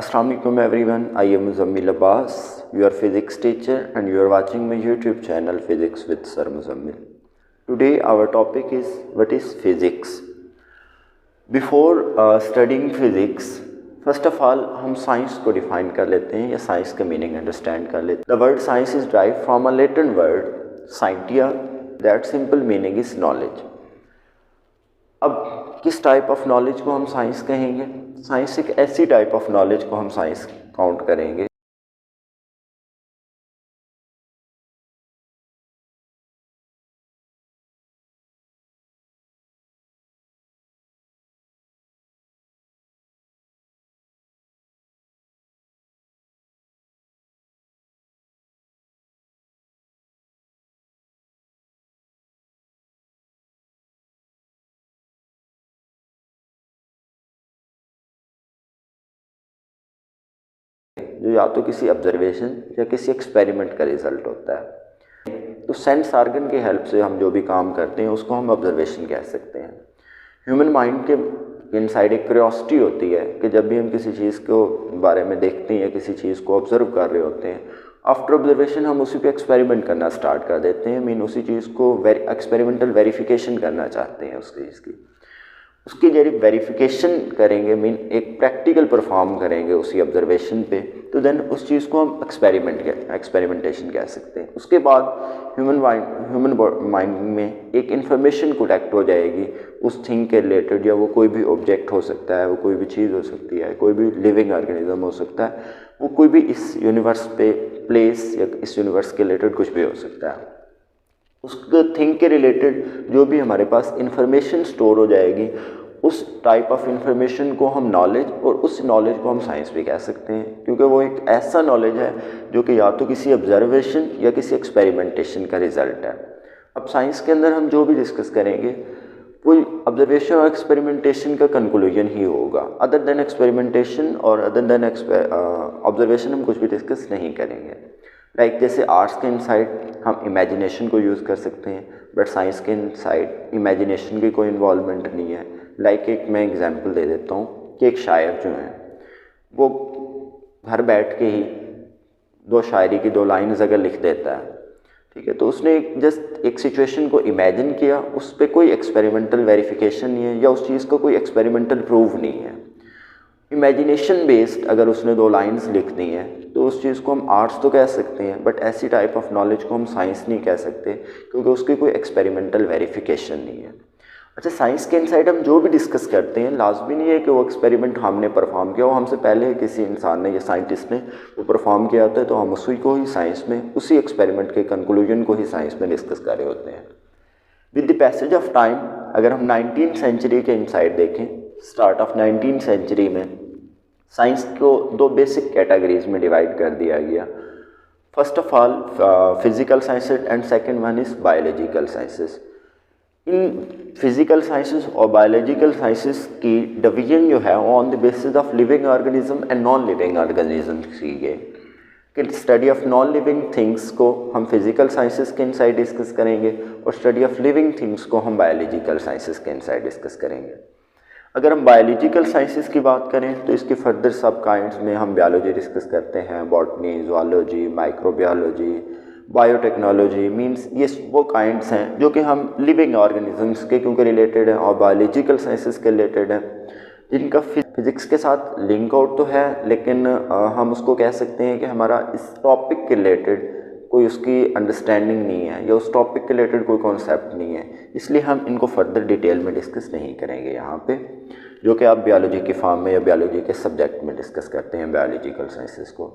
Assalamualaikum everyone, I am Muzammil Abbas, your physics teacher and you are watching my YouTube channel Physics with Sir Muzammil. Today our topic is what is physics. Before studying physics, first of all हम science को define कर लेते हैं या science का meaning understand कर लेते हैं. The word science is derived from a Latin word scientia, that simple meaning is knowledge. अब किस टाइप ऑफ नॉलेज को हम साइंस कहेंगे? साइंस एक ऐसी टाइप ऑफ नॉलेज को हम साइंस काउंट करेंगे जो या तो किसी ऑब्जर्वेशन या किसी एक्सपेरिमेंट का रिजल्ट होता है. तो सेंस ऑर्गन की हेल्प से हम जो भी काम करते हैं उसको हम ऑब्जर्वेशन कह सकते हैं. ह्यूमन माइंड के इनसाइड एक क्यूरियोसिटी होती है कि जब भी हम किसी चीज़ को बारे में देखते हैं या किसी चीज़ को ऑब्जर्व कर रहे होते हैं, आफ्टर ऑब्जर्वेशन हम उसी पे एक्सपेरिमेंट करना स्टार्ट कर देते हैं. मीन उसी चीज़ को एक्सपेरिमेंटल वेरिफिकेशन करना चाहते हैं उस चीज़ की. उसकी जब वेरिफिकेशन करेंगे मीन एक प्रैक्टिकल परफॉर्म करेंगे उसी ऑब्जर्वेशन पे, तो देन उस चीज़ को हम एक्सपेरिमेंटेशन कह सकते हैं. उसके बाद ह्यूमन माइंड में एक इन्फॉर्मेशन कलेक्ट हो जाएगी उस थिंग के रिलेटेड, या वो कोई भी ऑब्जेक्ट हो सकता है, वो कोई भी चीज़ हो सकती है, कोई भी लिविंग ऑर्गेनिज्म हो सकता है, वो कोई भी इस यूनिवर्स पे प्लेस या इस यूनिवर्स के रिलेटेड कुछ भी हो सकता है. उस थिंग के रिलेटेड जो भी हमारे पास इंफॉर्मेशन स्टोर हो जाएगी, उस टाइप ऑफ इंफॉर्मेशन को हम नॉलेज, और उस नॉलेज को हम साइंस भी कह सकते हैं, क्योंकि वो एक ऐसा नॉलेज है जो कि या तो किसी ऑब्जर्वेशन या किसी एक्सपेरिमेंटेशन का रिजल्ट है. अब साइंस के अंदर हम जो भी डिस्कस करेंगे वो ऑब्जर्वेशन और एक्सपेरिमेंटेशन का कंक्लूजन ही होगा. अदर देन एक्सपेरिमेंटेशन और अदर देन ऑब्जर्वेशन हम कुछ भी डिस्कस नहीं करेंगे. लाइक जैसे आर्ट्स के इनसाइड हम इमेजिनेशन को यूज़ कर सकते हैं, बट साइंस के इनसाइड इमेजिनेशन की कोई इन्वॉल्वमेंट नहीं है. लाइक एक मैं एग्जांपल दे देता हूँ कि एक शायर जो है वो घर बैठ के ही दो शायरी की दो लाइन्स अगर लिख देता है, ठीक है, तो उसने जस्ट एक सिचुएशन को इमेजिन किया, उस पर कोई एक्सपेरिमेंटल वेरिफिकेशन नहीं है या उस चीज़ का कोई एक्सपेरिमेंटल प्रूफ नहीं है. इमेजिनेशन बेस्ड अगर उसने दो लाइंस लिख दी हैं तो उस चीज़ को हम आर्ट्स तो कह सकते हैं, बट ऐसी टाइप ऑफ नॉलेज को हम साइंस नहीं कह सकते, क्योंकि उसकी कोई एक्सपेरिमेंटल वेरिफिकेशन नहीं है. अच्छा, साइंस के इनसाइड हम जो भी डिस्कस करते हैं लाजमी नहीं है कि वो एक्सपेरिमेंट हमने परफॉर्म किया, वो हमसे पहले किसी इंसान ने या साइंटिस्ट ने वो परफॉर्म किया होता है, तो हम उसी को ही साइंस में, उसी एक्सपेरिमेंट के कंक्लूजन को ही साइंस में डिस्कस कर रहे होते हैं. With the passage of time अगर हम 19th सेंचुरी के इनसाइड देखें, स्टार्ट ऑफ 19th सेंचुरी में साइंस को दो बेसिक कैटेगरीज में डिवाइड कर दिया गया. First of all physical sciences and second one is biological sciences. In physical sciences और बायोलॉजिकल साइंसेज की डिवीजन जो है on the basis of living organism and non living organism की गई. कि study of non living things को हम physical sciences के इनसाइड डिस्कस करेंगे और स्टडी ऑफ लिविंग थिंग्स को हम बायोलॉजिकल साइंसेज के इनसाइड डिस्कस करेंगे. अगर हम बायोलॉजिकल साइंसेज की बात करें तो इसके फर्दर सब काइंड्स में हम बायोलॉजी डिस्कस करते हैं, botany, zoology, microbiology, biotechnology. Means ये वो काइंड्स हैं जो कि हम लिविंग ऑर्गेनिजम्स के क्योंकि रिलेटेड हैं और बायोलॉजिकल साइंसेज के रिलेटेड हैं, जिनका फिजिक्स के साथ लिंक आउट तो है, लेकिन हम उसको कह सकते हैं कि हमारा इस टॉपिक के रिलेटेड कोई उसकी अंडरस्टैंडिंग नहीं है या उस टॉपिक के रिलेटेड कोई कॉन्सेप्ट नहीं है, इसलिए हम इनको फर्दर डिटेल में डिस्कस नहीं करेंगे यहाँ पे, जो कि आप बायोलॉजी के फॉर्म में या बायोलॉजी के सब्जेक्ट में डिस्कस करते हैं बायोलॉजिकल साइंसेस को.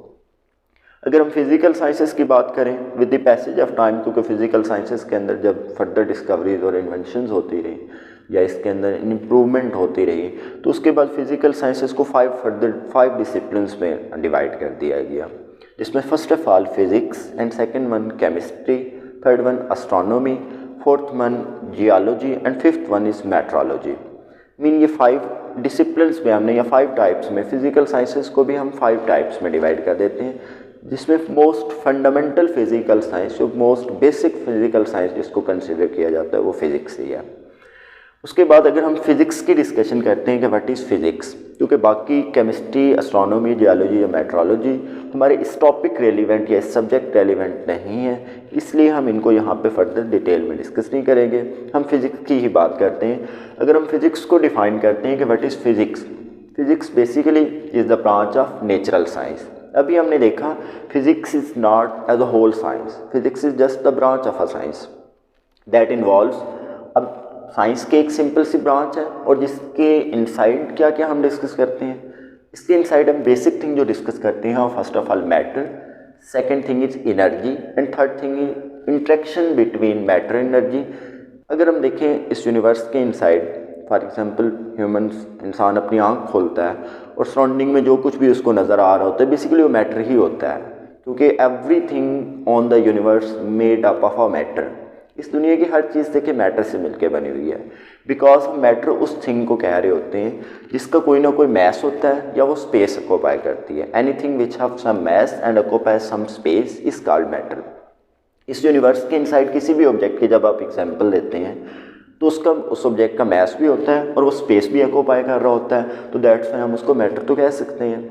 अगर हम फिजिकल साइंसेस की बात करें with the passage of time, क्योंकि फिजिकल साइंसेस के अंदर जब फर्दर डिस्कवरीज और इन्वेंशंस होती रही या इसके अंदर इम्प्रूवमेंट होती रही, तो उसके बाद फिजिकल साइंसेस को फाइव डिसिप्लिन्स में डिवाइड कर दिया गया, जिसमें first of all physics and second one chemistry, third one astronomy, fourth one geology and fifth one is metrology. Mean ये 5 डिसिप्लिन्स में हमने या 5 टाइप्स में फिजिकल साइंसेस को भी हम 5 टाइप्स में डिवाइड कर देते हैं, जिसमें मोस्ट फंडामेंटल फिजिकल साइंस, जो मोस्ट बेसिक फिजिकल साइंस जिसको कंसिडर किया जाता है वो फिजिक्स ही है. उसके बाद अगर हम फिजिक्स की डिस्कशन करते हैं कि व्हाट इज़ फिजिक्स, क्योंकि बाकी केमिस्ट्री, एस्ट्रोनॉमी, जियोलॉजी या मेट्रोलॉजी हमारे इस टॉपिक रेलिवेंट या इस सब्जेक्ट रेलिवेंट नहीं है, इसलिए हम इनको यहाँ पे फर्दर डिटेल में डिस्कस नहीं करेंगे। हम फिज़िक्स की ही बात करते हैं। अगर हम फिज़िक्स को डिफ़ाइन करते हैं कि what is physics, physics basically is the branch of natural science. अभी हमने देखा physics is not as a whole science, physics is just the branch of a science that involves. अब साइंस के एक सिंपल सी branch है और जिसके inside क्या क्या हम डिस्कस करते हैं। इसके इनसाइड हम बेसिक थिंग जो डिस्कस करते हैं, first of all matter, second thing is energy and third thing is interaction between matter and energy. अगर हम देखें इस यूनिवर्स के इनसाइड, फॉर एग्जांपल ह्यूमंस, इंसान अपनी आंख खोलता है और सराउंडिंग में जो कुछ भी उसको नज़र आ रहा होता है बेसिकली वो मैटर ही होता है, क्योंकि everything on the universe made up of a matter. इस दुनिया की हर चीज़ देखिए मैटर से मिलके बनी हुई है, बिकॉज हम मैटर उस थिंग को कह रहे होते हैं जिसका कोई ना कोई मैस होता है या वो स्पेस ऑक्यूपाई करती है। Anything which have some mass and occupy some space is called matter. इस यूनिवर्स के इनसाइड किसी भी ऑब्जेक्ट की जब आप एग्जांपल लेते हैं तो उसका उस ऑब्जेक्ट का मैस भी होता है और वो स्पेस भी ऑक्यूपाई कर रहा होता है, तो दैट्स वाई हम उसको मैटर तो कह सकते हैं।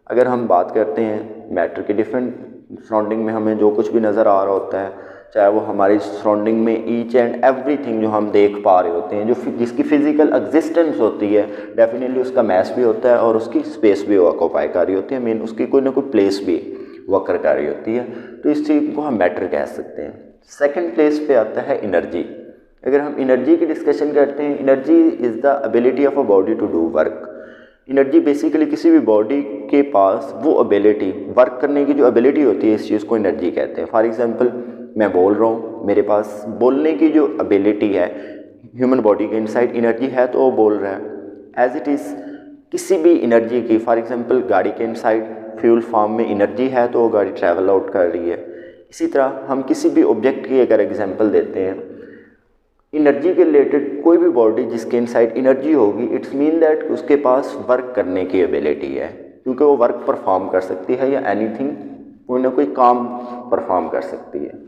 अगर हम बात करते हैं मैटर के डिफरेंट सराउंडिंग में हमें जो कुछ भी नज़र आ रहा होता है, चाहे वो हमारी सराउंडिंग में ईच एंड एवरीथिंग जो हम देख पा रहे होते हैं, जो जिसकी फिजिकल एग्जिस्टेंस होती है, डेफिनेटली उसका मैस भी होता है और उसकी स्पेस भी ऑक्यूपाई कर रही होती है, मीन उसकी कोई ना कोई प्लेस भी वक्र कर रही होती है, तो इस चीज़ को हम मैटर कह सकते हैं। सेकंड प्लेस पे आता है एनर्जी। अगर हम एनर्जी की डिस्कशन करते हैं, energy is the ability of a body to do work. Energy basically किसी भी बॉडी के पास वो एबिलिटी, वर्क करने की जो एबिलिटी होती है, इस चीज़ को एनर्जी कहते हैं। फॉर एग्जांपल मैं बोल रहा हूँ, मेरे पास बोलने की जो एबिलिटी है, ह्यूमन बॉडी के इनसाइड एनर्जी है तो वो बोल रहा है। एज इट इज़ किसी भी एनर्जी की, फॉर एग्जांपल गाड़ी के इनसाइड फ्यूल फॉर्म में एनर्जी है तो वो गाड़ी ट्रैवल आउट कर रही है। इसी तरह हम किसी भी ऑब्जेक्ट की अगर एग्जांपल देते हैं, एनर्जी के रिलेटेड कोई भी बॉडी जिसके इनसाइड एनर्जी होगी, इट्स मीन दैट उसके पास वर्क करने की एबिलिटी है, क्योंकि वो वर्क परफॉर्म कर सकती है या एनीथिंग, कोई ना कोई काम परफॉर्म कर सकती है।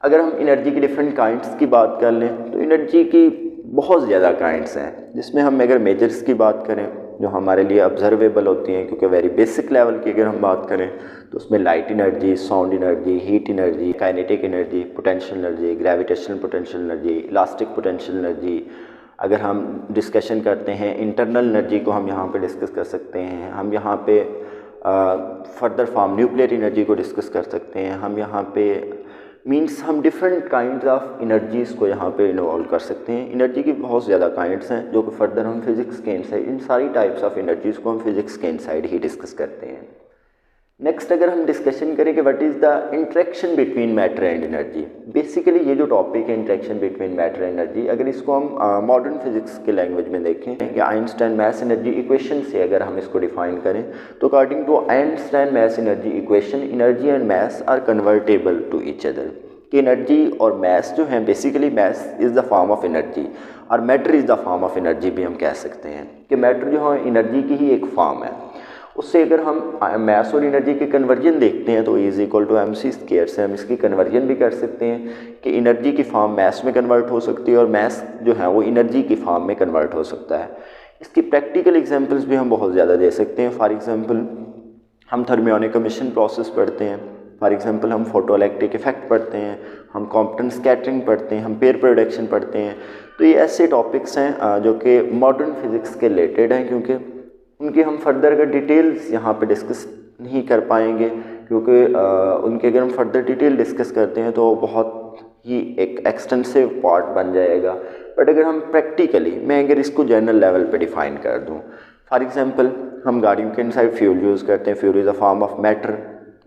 अगर हम एनर्जी की डिफरेंट काइंड्स की बात कर लें तो एनर्जी की बहुत ज़्यादा काइंड्स हैं, जिसमें हम अगर मेजर्स की बात करें जो हमारे लिए ऑब्जर्वेबल होती हैं, क्योंकि वेरी बेसिक लेवल की अगर हम बात करें तो उसमें light energy, sound energy, heat energy, kinetic energy, potential energy, gravitational potential energy, elastic potential energy. अगर हम डिस्कशन करते हैं इंटरनल एनर्जी को हम यहाँ पे डिस्कस कर सकते हैं। हम यहाँ पे फर्दर फॉर्म न्यूक्लियर एनर्जी को डिस्कस कर सकते हैं। हम यहाँ पे मीन्स हम डिफरेंट काइंड्स ऑफ एनर्जीज़ को यहाँ पे इन्वॉल्व कर सकते हैं। एनर्जी की बहुत ज़्यादा काइंड्स हैं जो कि फर्दर हम फिज़िक्स के इनसाइड, इन सारी टाइप्स ऑफ एनर्जीज़ को हम फिज़िक्स के इनसाइड ही डिस्कस करते हैं। नेक्स्ट अगर हम डिस्कशन करें कि what is the interaction between matter and energy, basically ये जो टॉपिक है interaction between matter and energy, अगर इसको हम मॉडर्न फिजिक्स के लैंग्वेज में देखें या आइंस्टाइन मैथ्स एनर्जी इक्वेशन से अगर हम इसको डिफाइन करें तो according to Einstein mass energy equation, energy and mass are convertible to each other. कि एनर्जी और मैथ्स जो हैं, basically mass is the form of energy और matter is the form of energy भी हम कह सकते हैं कि मैटर जो है एनर्जी की ही एक फॉर्म है। उससे अगर हम मैथ्स और एनर्जी के कन्वर्जन देखते हैं तो is equal to mc square से हम इसकी कन्वर्जन भी कर सकते हैं कि एनर्जी की फॉर्म मैथ्स में कन्वर्ट हो सकती है और मैथ्स जो है वो एनर्जी की फॉर्म में कन्वर्ट हो सकता है। इसकी प्रैक्टिकल एग्जांपल्स भी हम बहुत ज़्यादा दे सकते हैं। फॉर एग्जांपल हम थर्मियोनिक एमिशन प्रोसेस पढ़ते हैं, फॉर एग्जांपल हम फोटो इलेक्ट्रिक इफेक्ट पढ़ते हैं, हम कॉम्पटन स्कैटरिंग पढ़ते हैं, हम पेयर प्रोडक्शन पढ़ते हैं। तो ये ऐसे टॉपिक्स हैं जो कि मॉडर्न फिज़िक्स के रिलेटेड हैं, क्योंकि उनकी हम फर्दर अगर डिटेल्स यहाँ पे डिस्कस नहीं कर पाएंगे, क्योंकि उनके अगर हम फर्दर डिटेल डिस्कस करते हैं तो बहुत ही एक एक्सटेंसिव पार्ट बन जाएगा। बट अगर हम प्रैक्टिकली, मैं अगर इसको जनरल लेवल पे डिफ़ाइन कर दूँ, फॉर एग्जांपल हम गाड़ियों के इनसाइड फ्यूल यूज़ करते हैं। Fuel is a form of matter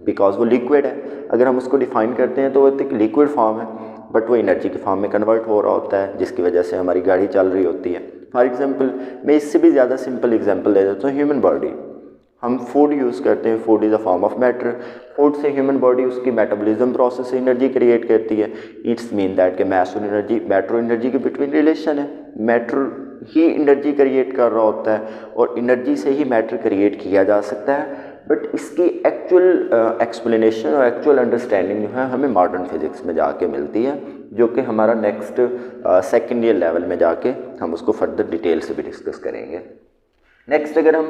because वो लिक्विड है। अगर हम उसको डिफ़ाइन करते हैं तो वो एक लिक्विड फॉर्म है, बट वो एनर्जी के फॉर्म में कन्वर्ट हो रहा होता है, जिसकी वजह से हमारी गाड़ी चल रही होती है। फॉर एग्जांपल मैं इससे भी ज़्यादा सिंपल एग्जांपल दे देता हूँ, ह्यूमन बॉडी। हम फूड यूज़ करते हैं, food is a form of matter. Food से ह्यूमन बॉडी उसकी मेटाबॉलिज्म प्रोसेस से एनर्जी क्रिएट करती है। इट्स मीन दैट कि मैटर और एनर्जी, मैटर और एनर्जी के बिटवीन रिलेशन है। मैटर ही एनर्जी क्रिएट कर रहा होता है और एनर्जी से ही मैटर क्रिएट किया जा सकता है। बट इसकी एक्चुअल एक्सप्लेनेशन और एक्चुअल अंडरस्टैंडिंग जो है हमें मॉडर्न फिज़िक्स में जाके मिलती है, जो कि हमारा नेक्स्ट सेकेंड ईयर लेवल में जाके हम उसको फर्दर डिटेल से भी डिस्कस करेंगे। नेक्स्ट अगर हम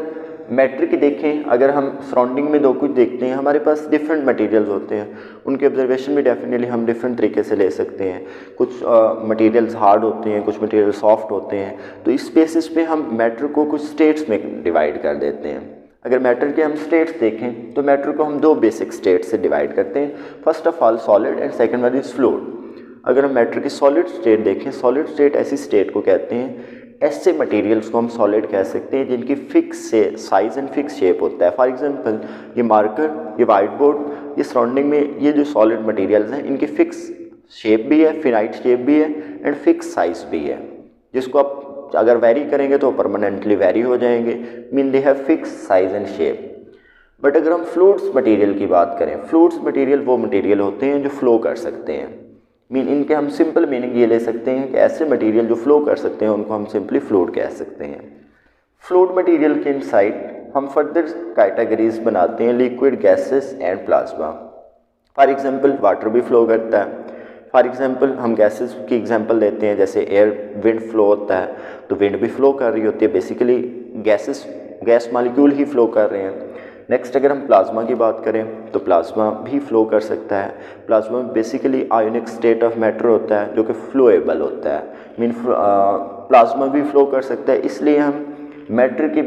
मैटर की देखें, अगर हम सराउंडिंग में दो कुछ देखते हैं, हमारे पास डिफरेंट मटेरियल्स होते हैं, उनके ऑब्जर्वेशन भी डेफिनेटली हम डिफरेंट तरीके से ले सकते हैं। कुछ मटेरियल्स हार्ड होते हैं, कुछ मटेरियल सॉफ्ट होते हैं, तो इस बेसिस पे हम मैटर को कुछ स्टेट्स में डिवाइड कर देते हैं। अगर मैटर के हम स्टेट्स देखें तो मैटर को हम दो बेसिक स्टेट्स से डिवाइड करते हैं, first of all solid and second one is fluid. अगर हम मैटर की सॉलिड स्टेट देखें, सॉलिड स्टेट ऐसी स्टेट को कहते हैं, ऐसे मटेरियल्स को हम सॉलिड कह सकते हैं जिनकी फिक्स से साइज़ एंड फिक्स शेप होता है। फॉर एग्जांपल ये मार्कर, ये वाइट बोर्ड, ये सराउंडिंग में ये जो सॉलिड मटेरियल्स हैं इनकी फिक्स शेप भी है, फिनाइट शेप भी है एंड फिक्स साइज़ भी है, जिसको आप अगर वेरी करेंगे तो परमानेंटली वेरी हो जाएंगे, mean they have fix size and shape. But अगर हम फ्लूइड्स मटेरियल की बात करें, फ्लूइड्स मटेरियल वो मटेरियल होते हैं जो फ्लो कर सकते हैं, मीन इनके हम सिंपल मीनिंग ये ले सकते हैं कि ऐसे मटेरियल जो फ्लो कर सकते हैं उनको हम सिंपली फ्लूइड कह सकते हैं। फ्लूइड मटेरियल के इनसाइड हम फर्दर कैटेगरीज बनाते हैं, liquid, gases and plasma. For example water भी फ्लो करता है। फॉर एग्जांपल हम गैसेस की एग्जांपल लेते हैं, जैसे एयर, विंड फ्लो होता है तो विंड भी फ्लो कर रही होती है, बेसिकली गैस मॉलिक्यूल ही फ्लो कर रहे हैं। नेक्स्ट अगर हम प्लाज्मा की बात करें तो प्लाज्मा भी फ्लो कर सकता है। Plasma basically ionic state of matter होता है जो कि फ्लोएबल होता है, मीन प्लाज्मा भी फ्लो कर सकता है। इसलिए हम मैटर की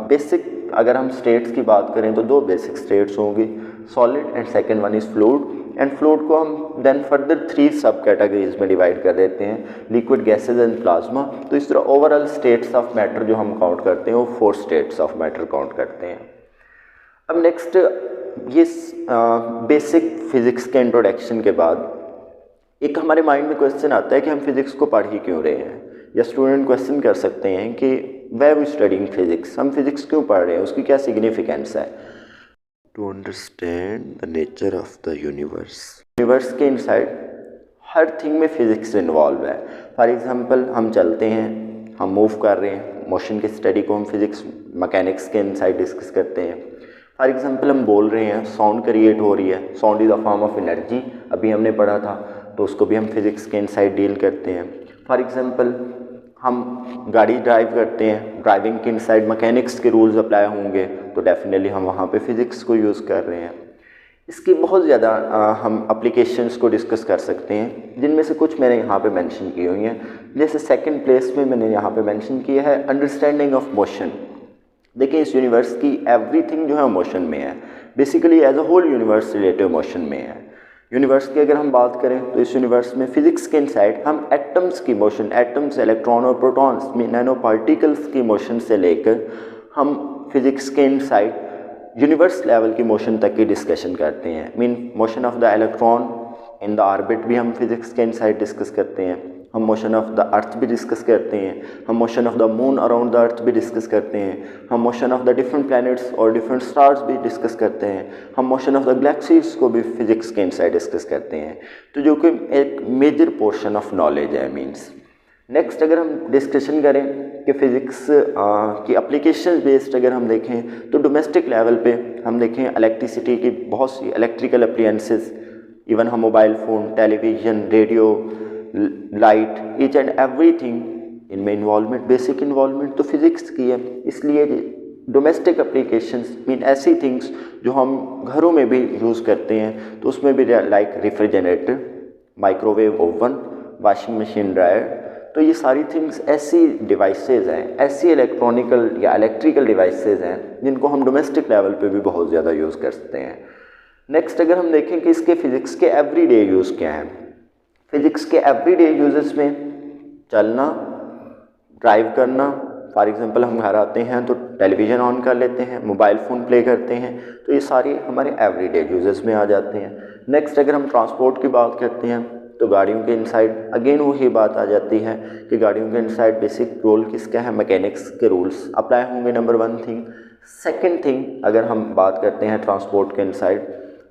बेसिक अगर हम स्टेट्स की बात करें तो दो बेसिक स्टेट्स होंगी, solid and second one is fluid. And fluid को हम देन फर्दर 3 सब कैटेगरीज में डिवाइड कर देते हैं, लिक्विड, गैसेज एंड प्लाज्मा। तो इस तरह ओवरऑल स्टेट्स ऑफ मैटर जो हम काउंट करते हैं वो 4 स्टेट्स ऑफ मैटर काउंट करते हैं। अब नेक्स्ट ये बेसिक फिज़िक्स के इंट्रोडक्शन के बाद एक हमारे माइंड में क्वेश्चन आता है कि हम फिज़िक्स को पढ़ ही क्यों रहे हैं, या स्टूडेंट क्वेश्चन कर सकते हैं कि व्हाई वी स्टडीइंग फिज़िक्स, हम फिज़िक्स क्यों पढ़ रहे हैं, उसकी क्या सिग्निफिकेंस है। To understand the nature of the universe के इनसाइड हर थिंग में फिज़िक्स इन्वॉल्व है। फॉर एग्जांपल हम चलते हैं, हम मूव कर रहे हैं, मोशन की स्टडी को हम फिज़िक्स मैकेनिक्स के इनसाइड डिस्कस करते हैं। फॉर एग्जांपल हम बोल रहे हैं, साउंड क्रिएट हो रही है, sound is a form of energy, अभी हमने पढ़ा था, तो उसको भी हम फिज़िक्स के इनसाइड डील करते हैं। फॉर एग्जांपल हम गाड़ी ड्राइव करते हैं, ड्राइविंग के इनसाइड मैकेनिक्स के रूल्स अप्लाई होंगे, तो डेफिनेटली हम वहाँ पे फिज़िक्स को यूज़ कर रहे हैं। इसकी बहुत ज़्यादा हम एप्लीकेशंस को डिस्कस कर सकते हैं, जिनमें से कुछ मैंने यहाँ पे मेंशन की हुई हैं। जैसे सेकंड प्लेस में मैंने यहाँ पे मेंशन किया है अंडरस्टैंडिंग ऑफ मोशन। देखिए इस यूनिवर्स की एवरीथिंग जो है मोशन में है, basically as a whole universe relative motion में है। यूनिवर्स की अगर हम बात करें तो इस यूनिवर्स में फिज़िक्स के इनसाइड हम एटम्स की मोशन, एटम्स, इलेक्ट्रॉन और प्रोटॉन्स में नैनो पार्टिकल्स की मोशन से लेकर हम फिज़िक्स के इनसाइड यूनिवर्स लेवल की मोशन तक की डिस्कशन करते हैं। Mean motion of the electron in the orbit भी हम फिज़िक्स के इनसाइड डिस्कस करते हैं, हम मोशन ऑफ द अर्थ भी डिस्कस करते हैं, हम motion of the moon around the earth भी डिस्कस करते हैं, हम motion of the different planets और डिफरेंट स्टार्स भी डिस्कस करते हैं, हम मोशन ऑफ द गैलेक्सीज को भी फिज़िक्स के इनसाइड डिस्कस करते हैं, तो जो कि एक मेजर पोर्शन ऑफ नॉलेज है मीन्स। नेक्स्ट अगर हम डिस्कशन करें कि फ़िज़िक्स की एप्लीकेशन बेस्ड अगर हम देखें तो डोमेस्टिक लेवल पे हम देखें इलेक्ट्रिसिटी की बहुत सी इलेक्ट्रिकल अप्लायंसेस, इवन हम mobile phone, television, radio, light, each and everything इनमें इन्वॉल्वमेंट, बेसिक इन्वॉल्वमेंट तो फिज़िक्स की है। इसलिए डोमेस्टिक एप्लीकेशंस मीन ऐसी थिंग्स जो हम घरों में भी यूज़ करते हैं, तो उसमें भी like refrigerator, microwave oven, washing machine, dryer, तो ये सारी थिंग्स ऐसी डिवाइसेस हैं, ऐसी इलेक्ट्रॉनिकल या इलेक्ट्रिकल डिवाइसेस हैं जिनको हम डोमेस्टिक लेवल पे भी बहुत ज़्यादा यूज़ कर सकते हैं। नेक्स्ट अगर हम देखें कि इसके फ़िज़िक्स के एवरीडे यूज़ क्या हैं, फ़िज़िक्स के एवरीडे यूजेस में चलना, ड्राइव करना, फॉर एग्जांपल हम घर आते हैं तो टेलीविज़न ऑन कर लेते हैं, मोबाइल फ़ोन प्ले करते हैं, तो ये सारी हमारे एवरीडे यूजेस में आ जाते हैं। नेक्स्ट अगर हम ट्रांसपोर्ट की बात करते हैं तो गाड़ियों के इनसाइड अगेन वही बात आ जाती है कि गाड़ियों के इनसाइड बेसिक रोल किसका है, मैकेनिक्स के रूल्स अप्लाई होंगे, नंबर 1 थिंग। सेकंड थिंग अगर हम बात करते हैं ट्रांसपोर्ट के इनसाइड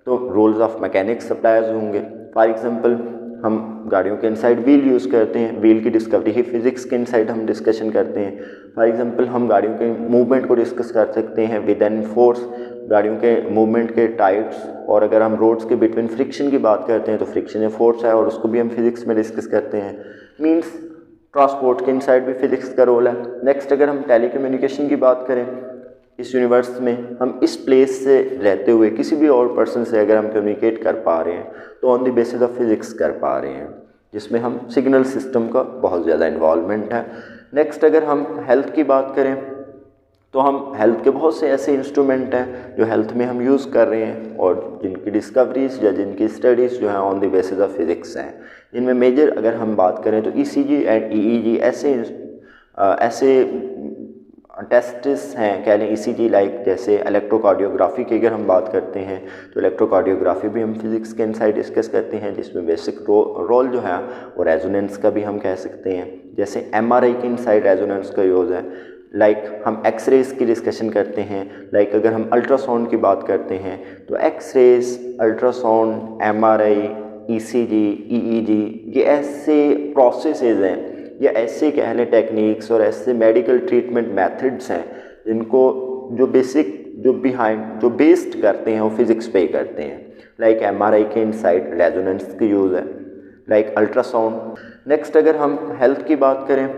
तो रूल्स ऑफ मैकेनिक्स अप्लाइज होंगे। फॉर एग्जांपल हम गाड़ियों के इनसाइड व्हील यूज़ करते हैं, व्हील की डिस्कवरी ही फिज़िक्स के इनसाइड हम डिस्कशन करते हैं। फॉर एग्जांपल हम गाड़ियों के मूवमेंट को डिस्कस कर सकते हैं विद एन फोर्स, गाड़ियों के मूवमेंट के टाइप्स, और अगर हम रोड्स के बिटवीन फ्रिक्शन की बात करते हैं तो फ्रिक्शन ए फोर्स है और उसको भी हम फिज़िक्स में डिस्कस करते हैं। मीन्स ट्रांसपोर्ट के इनसाइड भी फिज़िक्स का रोल है। नेक्स्ट अगर हम टेलीकम्युनिकेशन की बात करें, इस यूनिवर्स में हम इस प्लेस से रहते हुए किसी भी और पर्सन से अगर हम कम्युनिकेट कर पा रहे हैं तो on the basis of physics कर पा रहे हैं, जिसमें हम सिग्नल सिस्टम का बहुत ज़्यादा इन्वॉल्वमेंट है। नेक्स्ट अगर हम हेल्थ की बात करें तो हम हेल्थ के बहुत से ऐसे इंस्ट्रूमेंट हैं जो हेल्थ में हम यूज़ कर रहे हैं और जिनकी डिस्कवरीज या जिनकी स्टडीज़ जो हैं on the basis of physics हैं। इनमें मेजर अगर हम बात करें तो ECG एंड EEG ऐसे टेस्ट्स हैं, कह लें ECG लाइक जैसे इलेक्ट्रोकार्डियोग्राफी की अगर हम बात करते हैं तो इलेक्ट्रोकार्डियोग्राफी भी हम फिज़िक्स के इनसाइड डिस्कस करते हैं, जिसमें बेसिक रोल जो है वो रेजोनेंस का भी हम कह सकते हैं। जैसे MRI के इनसाइड रेजोनेंस का यूज़ है। लाइक हम एक्सरेज की डिस्कशन करते हैं। लाइक अगर हम अल्ट्रासाउंड की बात करते हैं तो X rays, ultrasound, MRI, ECG, EEG ये ऐसे प्रोसेसेस हैं या ऐसे कह लें टेक्निक्स और ऐसे मेडिकल ट्रीटमेंट मेथड्स हैं जिनको जो बेस्ड करते हैं वो फिज़िक्स पे ही करते हैं। लाइक MRI के इनसाइड रेजोनेंस की यूज़ है, लाइक अल्ट्रासाउंड। नेक्स्ट अगर हम हेल्थ की बात करें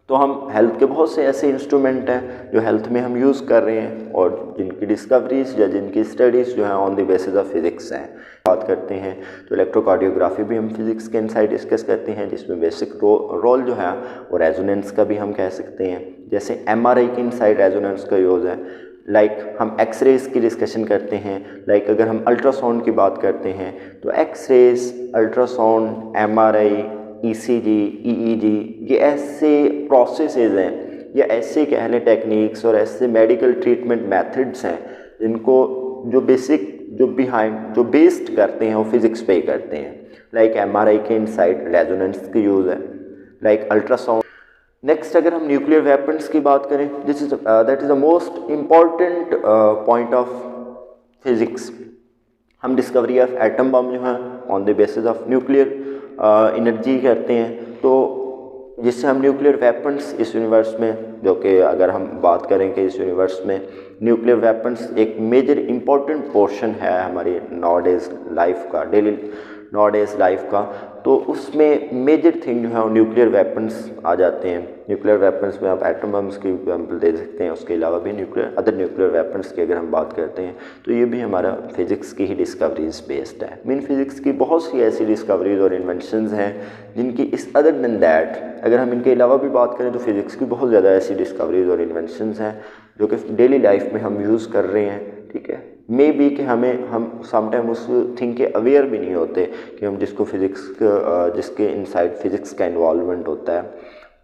तो हम हेल्थ के बहुत से ऐसे इंस्ट्रूमेंट हैं जो हेल्थ में हम यूज़ कर रहे हैं और जिनकी डिस्कवरीज या जिनकी स्टडीज़ जो हैं on the basis of physics हैं। बात करते हैं तो इलेक्ट्रोकार्डियोग्राफी भी हम फिज़िक्स के इनसाइड डिस्कस करते हैं, जिसमें बेसिक रोल जो है वो रेजोनेंस का भी हम कह सकते हैं। जैसे MRI के इनसाइड रेजोनेंस का यूज़ है। लाइक हम एक्सरेज की डिस्कशन करते हैं। लाइक अगर हम अल्ट्रासाउंड की बात करते हैं तो X rays, ultrasound, MRI, ECG, EEG ये ऐसे प्रोसेसेस हैं या ऐसे कह लें टेक्निक्स और ऐसे मेडिकल ट्रीटमेंट मेथड्स हैं जिनको जो बेस्ड करते हैं वो फिज़िक्स पे ही करते हैं। लाइक MRI के इनसाइड रेजोनेंस की यूज़ है, लाइक अल्ट्रासाउंड। नेक्स्ट अगर हम न्यूक्लियर वेपन्स की बात करें, that is the most important point of physics. हम डिस्कवरी ऑफ एटम बम जो है on the basis of nuclear energy करते हैं, तो जिससे हम न्यूक्लियर वेपन्स इस यूनिवर्स में, जो कि अगर हम बात करें कि इस यूनिवर्स में न्यूक्लियर वेपन्स एक मेजर इम्पॉर्टेंट पोर्शन है हमारी नाउअडेज लाइफ का, डेली नाउअडेज लाइफ का, तो उसमें मेजर थिंग जो है वो न्यूक्लियर वेपन्स आ जाते हैं। न्यूक्लियर वेपन्स में आप एटम बम्स की एग्जाम्पल दे सकते हैं, उसके अलावा भी अदर न्यूक्लियर वेपन्स की अगर हम बात करते हैं तो ये भी हमारा फिज़िक्स की ही डिस्कवरीज बेस्ड है। मीन फिज़िक्स की बहुत सी ऐसी डिस्कवरीज और इन्वेंशंस हैं जिनकी इस अदर देन दैट अगर हम इनके अलावा भी बात करें तो फिज़िक्स की बहुत ज़्यादा ऐसी डिस्कवरीज और इन्वेंशंस हैं जो कि डेली लाइफ में हम यूज़ कर रहे हैं। ठीक है, मे बी कि हम समटाइम उस थिंग के अवेयर भी नहीं होते कि हम जिसके इनसाइड फिज़िक्स का इन्वॉल्वमेंट होता है।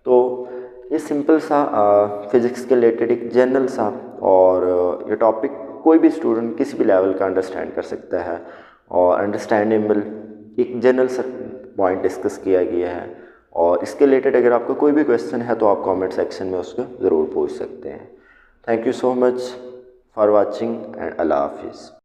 तो ये सिंपल सा फिज़िक्स के रिलेटेड एक जनरल सा और ये टॉपिक कोई भी स्टूडेंट किसी भी लेवल का अंडरस्टैंड कर सकता है और अंडरस्टैंडेबल एक जनरल सा पॉइंट डिस्कस किया गया है। और इसके रिलेटेड अगर आपका कोई भी क्वेश्चन है तो आप कमेंट सेक्शन में उसको ज़रूर पूछ सकते हैं। Thank you so much for watching and अल्लाह हाफिज़।